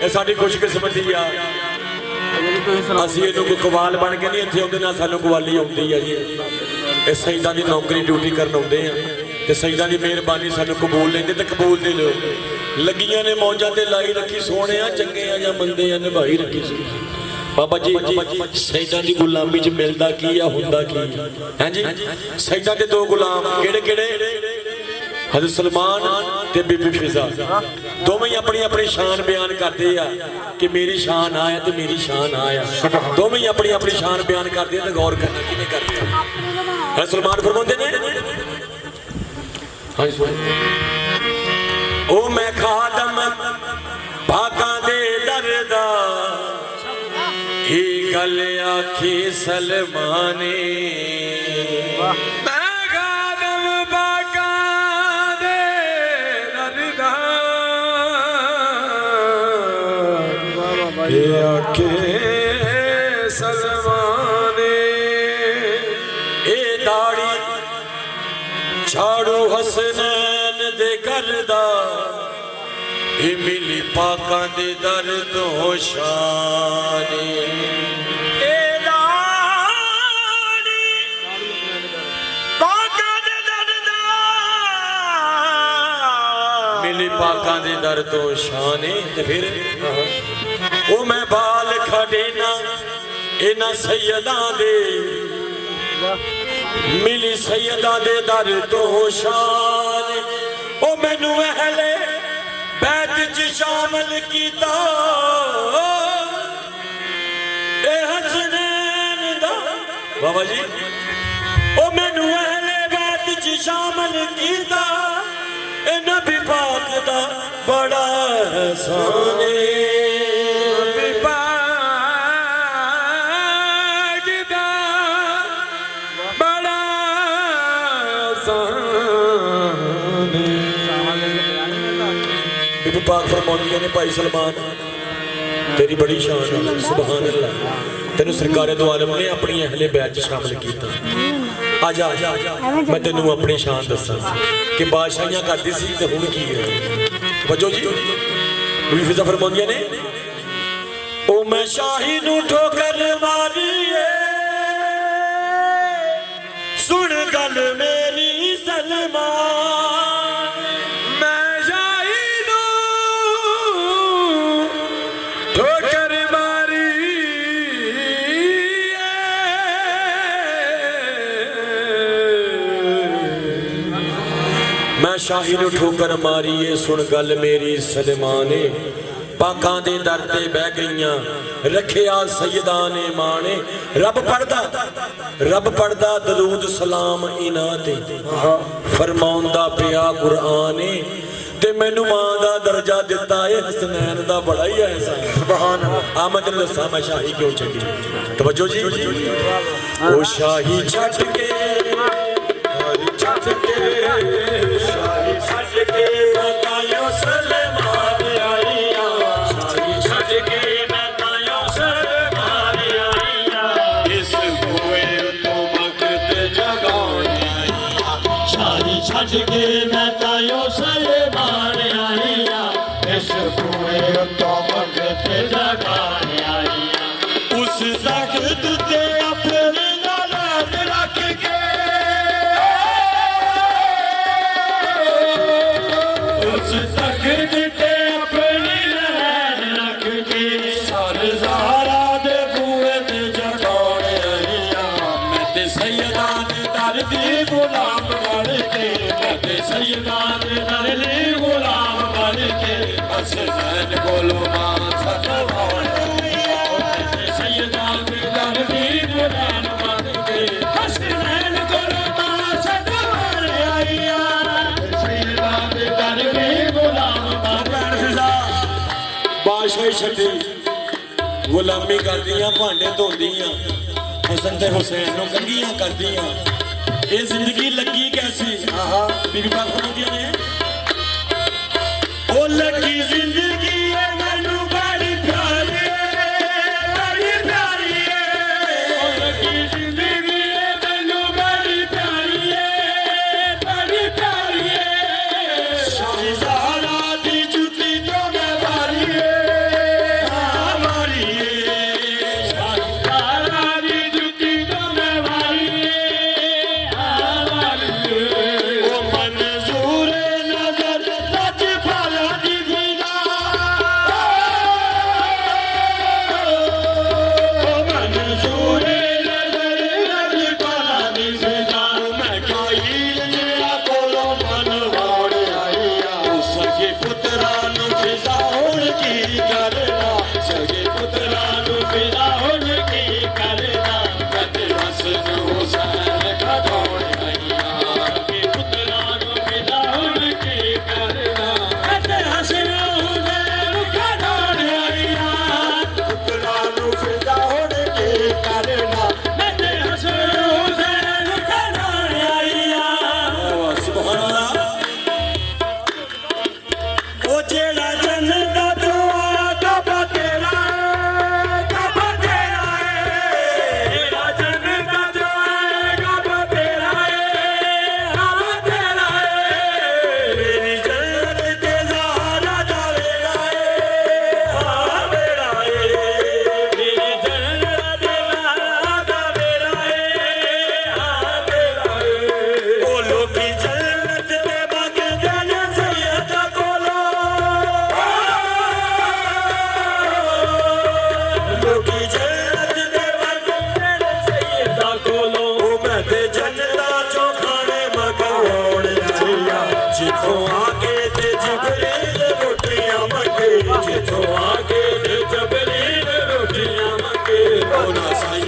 ਇਹ ਸਾਡੀ ਖੁਸ਼ਕਿਸਮਤੀ ਆ। ਅਸੀਂ ਇਹਨੂੰ ਕੋਈ ਕਵਾਲ ਬਣ ਕੇ ਨਹੀਂ ਇੱਥੇ ਆਉਂਦੇ, ਨਾ ਸਾਨੂੰ ਕਵਾਲੀ ਆਉਂਦੀ ਆ ਜੀ। ਇਹ ਸ਼ਹੀਦਾਂ ਦੀ ਨੌਕਰੀ ਡਿਊਟੀ ਕਰਨ ਆਉਂਦੇ ਆ ਤੇ ਸ਼ਹੀਦਾਂ ਦੀ ਮਿਹਰਬਾਨੀ ਸਾਨੂੰ ਕਬੂਲ ਲੈਂਦੇ ਤੇ ਕਬੂਲ ਦੇ ਲਓ। ਲੱਗੀਆਂ ਨੇ ਮੌਜਾਂ ਤੇ ਲਾਈ ਰੱਖੀ ਸੋਹਣਿਆ, ਚੰਗੇ ਆ ਜਾਂ ਮੰਦੇ ਆ ਨਿਭਾਈ ਰੱਖੀ। बाबा जी शहीदां दी गुलामी च मिलदा की या हुंदा की है जी। शहीदां दे दो गुलाम केड़े केड़े हज़रत सलमान ते बीबी फिजा दोवें अपनी अपनी शान बयान करते हैं कि मेरी शान आया तो मेरी शान आया। दोवें अपनी अपनी शान बयान करते हैं तो गौर करना किवें करते हैं। हज़रत सलमान फरमाते ने हां ओ मैं खादम भागां दे दरदा ही गल आखी सलमाने मैं खादम भागां दे दरदा ही आखी सलमाने ए दाड़ी झाड़ू हसनैन दे करदा ये मिली पाकां दे दर तो शाने ए दाड़ी पाकां दे दर दा मिली पाकां दे दर तो शाने। ते फिर ओ मैं बाल खड़े ना इना सैयदां दे मिली सैयदां दे दर तो शाने। ओ मैनू अहले बैत च शामिल कीता ए हसनैन दा बाबा जी ओ मैनू अहले बैत च शामिल कीता ए नबी पाक दा बड़ा एहसान नबी पाक दा बड़ा एहसान। पाक फरमाउंदियां ने भाई सलमान तेरी बड़ी शान है सुभान अल्लाह तेनू सरकारे दो आलम ने अपनी अहले बैत च शामिल किया। आजा मैं तेनू अपनी शान दसा कि बादशाहियां करती सी ते हुण की है। वजो जी बीबी फिजा फरमाउंदियां ने ओ मैं शाही नू ठोकर मारी सुन गल मेरी सलमान शाही नू ठोकर मारी है सुन गल मेरी सलमाने पाकां दे दर ते बह गईयां रखिया सैयदां ने माने। रब पढ़दा दरूद सलाम इन्हां ते फरमाउंदा पिया कुरान ते मैनू मां दा दर्जा दिता है हसनैन दा बड़ा ही एहसान सुभान अल्लाह। आ मैं तेनू दस्सां मैं शाही क्यों छड्डी। तवज्जो जी ओ शाही छड्ड के गुलामी करदियां भांडे धोंदियां हुसन ते हुसैन नूं कंघियां करदियां ये जिंदगी लगी कैसी। बीबी पाक फरमाउंदियां ने ओ लगी जिंदगी है मैनू बड़ी प्यारी बड़ी प्यारी ओ लगी जिंदगी है मैनू बड़ी प्यारी बड़ी प्यारी शाही ज़हरा दी जुती जो मैं वारी ਨਾ ਸਾਈਂ